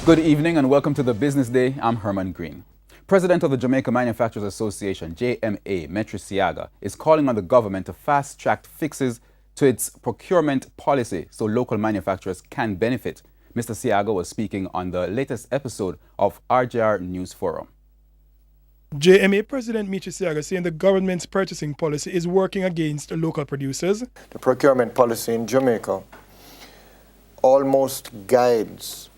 Good evening and welcome to the Business Day. I'm Herman Green. President of the Jamaica Manufacturers Association, JMA, Metri Siaga, is calling on the government to fast-track fixes to its procurement policy so local manufacturers can benefit. Mr. Siaga was speaking on the latest episode of RJR News Forum. JMA President Metri Siaga saying the government's purchasing policy is working against local producers. The procurement policy in Jamaica almost guides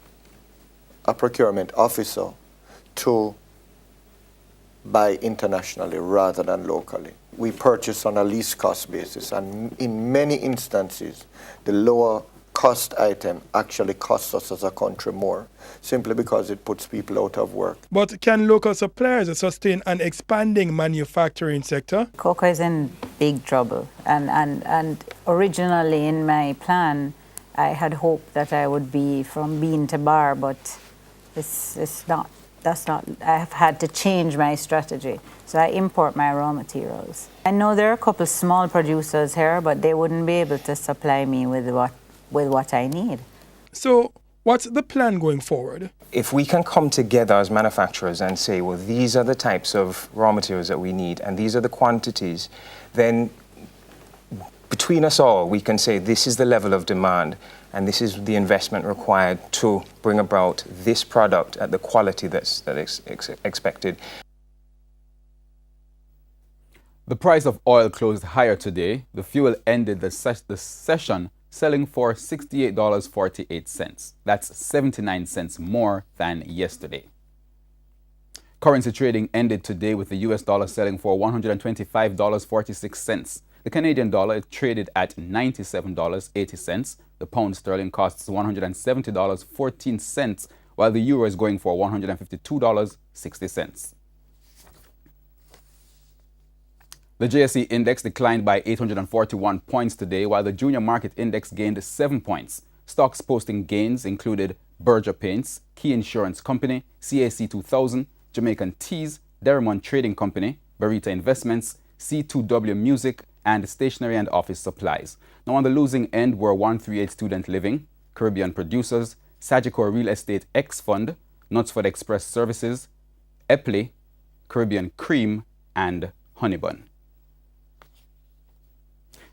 a procurement officer to buy internationally rather than locally. We purchase on a least cost basis, and in many instances, the lower cost item actually costs us as a country more, simply because it puts people out of work. But can local suppliers sustain an expanding manufacturing sector? Cocoa is in big trouble, and originally in my plan, I had hoped that I would be from bean to bar, but it's not. That's not. I have had to change my strategy, so I import my raw materials. I know there are a couple small producers here, but they wouldn't be able to supply me with what I need. So what's the plan going forward? If we can come together as manufacturers and say, well, these are the types of raw materials that we need and these are the quantities, then between us all, we can say this is the level of demand and this is the investment required to bring about this product at the quality that is expected. The price of oil closed higher today. The fuel ended the session selling for $68.48. That's 79 cents more than yesterday. Currency trading ended today with the US dollar selling for $125.46. The Canadian dollar traded at $97.80. The pound sterling costs $170.14, while the euro is going for $152.60. The JSE index declined by 841 points today, while the junior market index gained 7 points. Stocks posting gains included Berger Paints, Key Insurance Company, CAC 2000, Jamaican Teas, Derrimon Trading Company, Barita Investments, C2W Music, and Stationery and Office Supplies. Now on the losing end were 138 Student Living, Caribbean Producers, Sagicor Real Estate X Fund, Knutsford Express Services, Epley, Caribbean Cream, and Honeybun.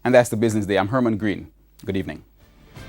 And that's the Business Day. I'm Herman Green. Good evening.